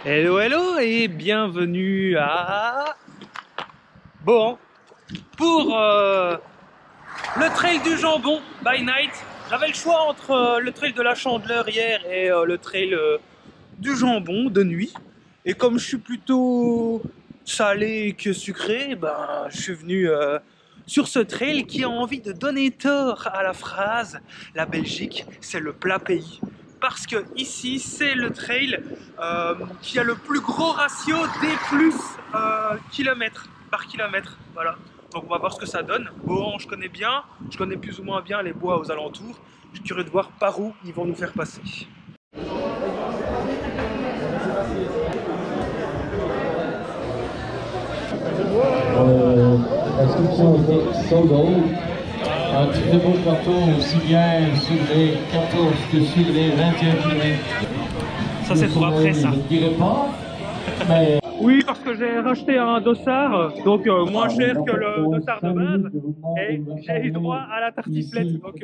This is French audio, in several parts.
Hello hello et bienvenue à Bohan pour le trail du jambon by night. J'avais le choix entre le trail de la Chandeleur hier et le trail du jambon de nuit. Et comme je suis plutôt salé que sucré, ben, je suis venu sur ce trail qui a envie de donner tort à la phrase « La Belgique, c'est le plat pays ». Parce que ici, c'est le trail qui a le plus gros ratio D+ kilomètres par kilomètre. Voilà. Donc on va voir ce que ça donne. Bohan, je connais bien, je connais plus ou moins bien les bois aux alentours. Je suis curieux de voir par où ils vont nous faire passer. Inscription Sogo. Un très beau plateau, aussi bien sur les 14 que sur les 21 km. Ça c'est pour après ça. Je ne dirais pas, mais... Oui, parce que j'ai racheté un dossard, donc moins cher que le dossard de base, et j'ai eu droit à la tartiflette, donc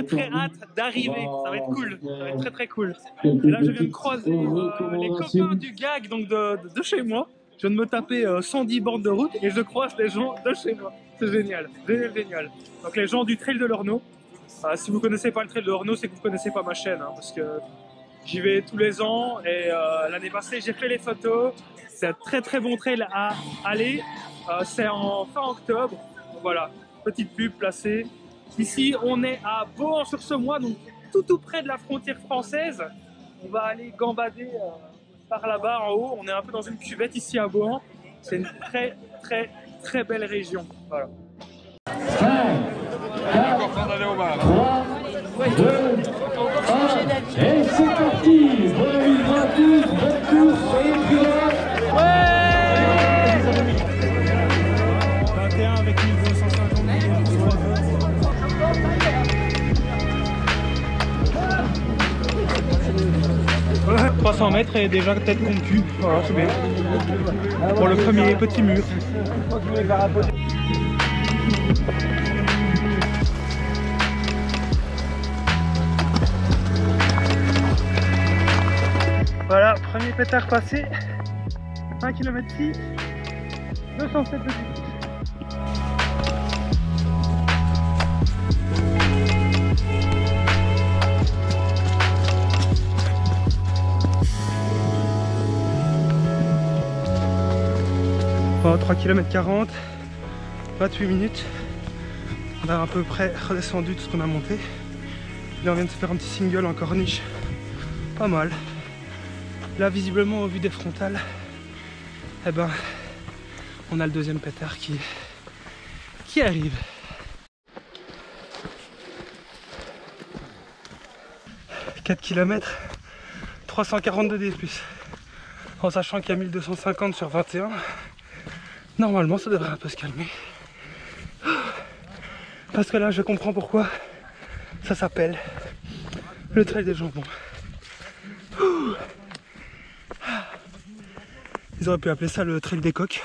très hâte d'arriver, ça va être cool, ça va être très cool. Et là je viens de croiser les copains du gag, donc de chez moi. Je viens de me taper 110 bornes de route et je croise les gens de chez moi. C'est génial, génial. Donc les gens du Trail de l'Ornaud. Si vous connaissez pas le Trail de l'Ornaud, c'est que vous connaissez pas ma chaîne, hein, parce que j'y vais tous les ans et l'année passée j'ai fait les photos. C'est un très bon trail à aller. C'est en fin octobre. Donc voilà, petite pub placée. Ici on est à Bohan-sur-Semois, donc tout près de la frontière française. On va aller gambader par là-bas en haut. On est un peu dans une cuvette ici à Bohan. C'est une très belle région. Voilà. 5, 4, 3, 2, 1, et c'est parti. Bonne nuit à tous, bonne course, soyez prudents. Ouais 21 avec 1250 300 mètres et déjà tête concue. Voilà, c'est bien. Pour le premier petit mur. Voilà, premier pétard passé. 1 km 6, 207 de vitesse. Bon, 3 km 40, 28 minutes. On a à peu près redescendu tout ce qu'on a monté. Là on vient de se faire un petit single en corniche. Pas mal. Là visiblement au vu des frontales, eh ben, on a le deuxième pétard qui arrive. « 4 km, 342 D+. En sachant qu'il y a 1250 sur 21, normalement ça devrait un peu se calmer. Parce que là je comprends pourquoi ça s'appelle le trail des jambons. Ils auraient pu appeler ça le trail des coqs.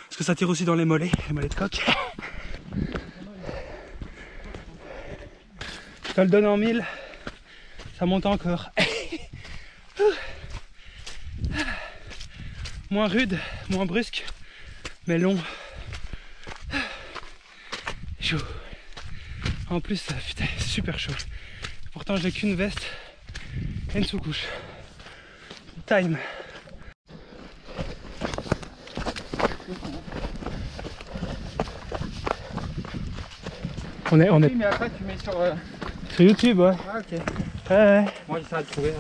Parce que ça tire aussi dans les mollets de coq. Je le donne en 1000, ça monte encore. Moins rude, moins brusque, mais long. Chaud. En plus, putain, super chaud. Pourtant, j'ai qu'une veste et une sous-couche. Time. On est... Oui, mais après tu mets sur YouTube, ouais. Ah, ok. Ouais. Moi j'essaie de trouver.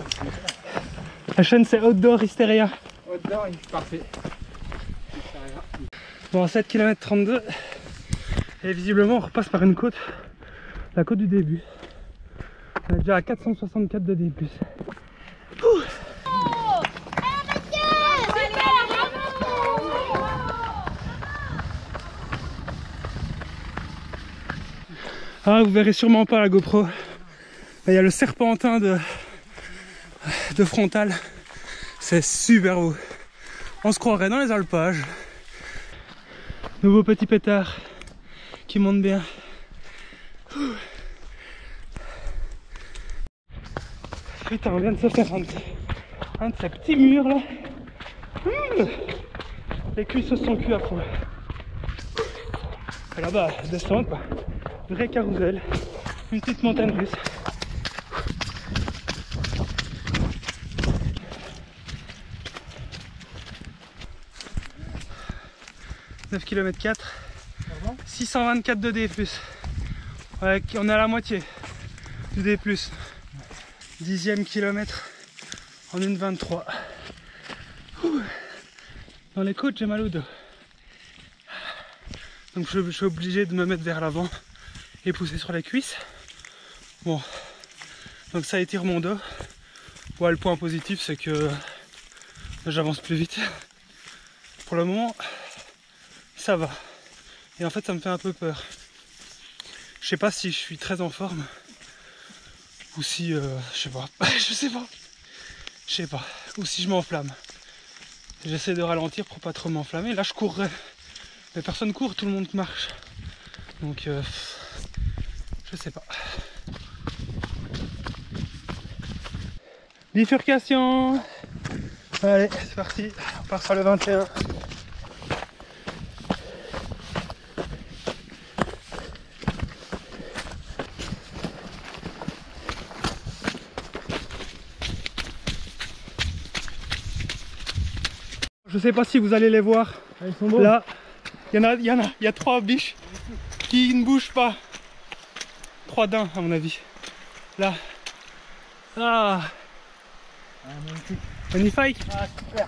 La chaîne c'est Outdoor Hysteria. Outdoor, parfait. Bon, 7 km 32. Et visiblement on repasse par une côte. La côte du début. On est déjà à 464 de D+. Ah, vous verrez sûrement pas la GoPro. Il y a le serpentin de frontal. C'est super beau. On se croirait dans les alpages. Nouveau petit pétard qui monte bien. Putain, on vient de se faire un de ces petits murs là. Les cuisses se sont cuits à fond. Et là-bas, descendre quoi. Vrai carrousel. Une petite montagne russe. « 9 km 4, 624 de D+. Ouais, on est à la moitié du D+. 10e kilomètre en 1,23. Dans les côtes, j'ai mal au dos. Donc je suis obligé de me mettre vers l'avant et pousser sur les cuisses. Bon, donc ça étire mon dos. Ouais, le point positif, c'est que j'avance plus vite. Pour le moment, ça va. Et en fait, ça me fait un peu peur. Je sais pas si je suis très en forme ou si, je sais pas, je sais pas, ou si je m'enflamme. J'essaie de ralentir pour pas trop m'enflammer. Là, je courrais, mais personne court, tout le monde marche. Donc, je sais pas. Bifurcation. Allez, c'est parti. On part sur le 21. Je sais pas si vous allez les voir. Ah, ils sont beaux. Là, il y a 3 biches qui ne bougent pas. 3 daims à mon avis. Là. Ah, Magnifique. magnifique. Ah, super.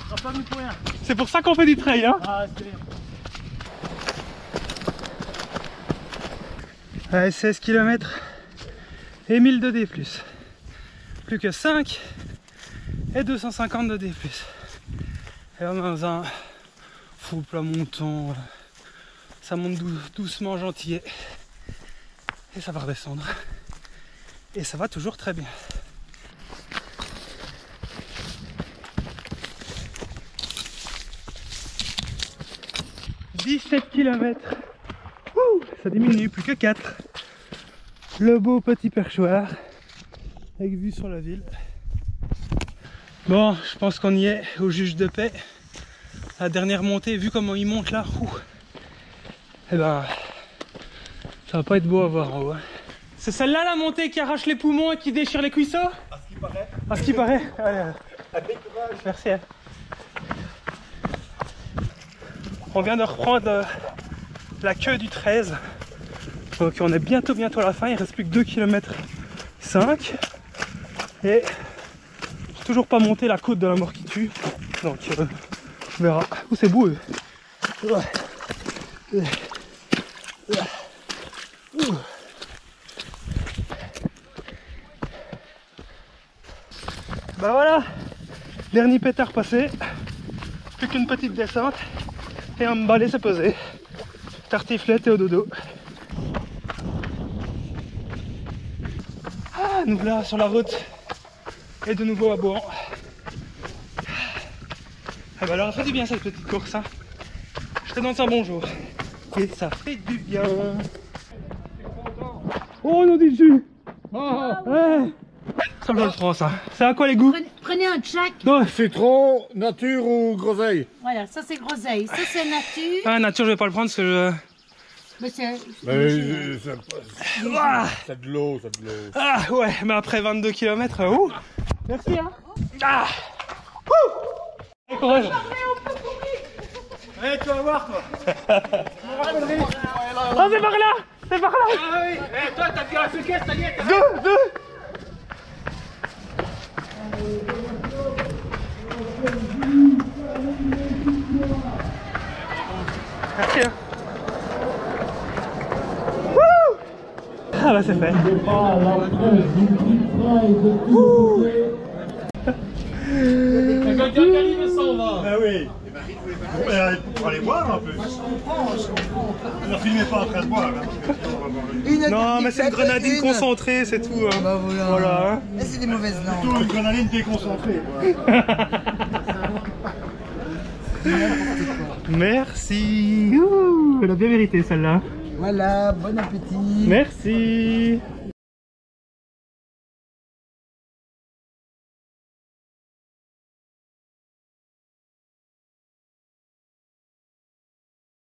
On n'a pas mis pour rien. C'est pour ça qu'on fait du trail, hein. Ah, c'est bien. Allez, 16 km et 1000 de D+. Plus que 5 et 250 de D+. Et on est dans un faux plat montant. Ça monte doucement, gentillet. Et ça va redescendre. Et ça va toujours très bien. « 17 km. Ça diminue, plus que 4. Le beau petit perchoir. Avec vue sur la ville. Bon, je pense qu'on y est au juge de paix. La dernière montée, vu comment il monte là, eh ben, ça va pas être beau à voir en haut. Hein. C'est celle-là la montée qui arrache les poumons et qui déchire les cuisseaux? À ce qui paraît. À ce qui paraît. Allez, Avec courage. merci. Hein. On vient de reprendre la queue du 13. Donc on est bientôt à la fin. Il reste plus que 2 km 5. Et toujours pas monté la côte de la mort qui tue. Donc on verra. Oh, c'est beau. Bah voilà, dernier pétard passé, plus qu'une petite descente et un balai se poser. Tartiflette et au dodo. Ah, nous voilà sur la route et de nouveau à Bohan. Ah bah alors, ça fait du bien cette petite course. Hein. Je te donne ça bonjour. Et ça fait du bien. Oh non, du jus. Oh, ouais. Ça je le prends ça. C'est à quoi les goûts? Prenez un jack. Non. Citron, nature ou groseille? Voilà, ça c'est groseille. Ça c'est nature. Ah, nature, je vais pas le prendre parce que je... Mais c'est. C'est de l'eau, c'est de l'eau. Ah ouais, mais après 22 km, ouh. Merci hein. Ah. Ouh. Allez, courage. Eh, tu vas voir toi. Oh, c'est par là. C'est par là. Ah oui. Eh, toi t'as tiré la caisse, ça y est. Deux. Merci hein. Wouh. Ah bah c'est fait. Ah oui. Pour aller boire un peu. Ne filmez pas en train de boire. Non mais c'est une grenadine concentrée, c'est tout. Hein. Bah Voilà. Hein. Mais c'est des mauvaises langues. Plutôt une grenadine déconcentrée. Merci. Ouh, elle a bien mérité celle-là. Voilà, bon appétit. Merci.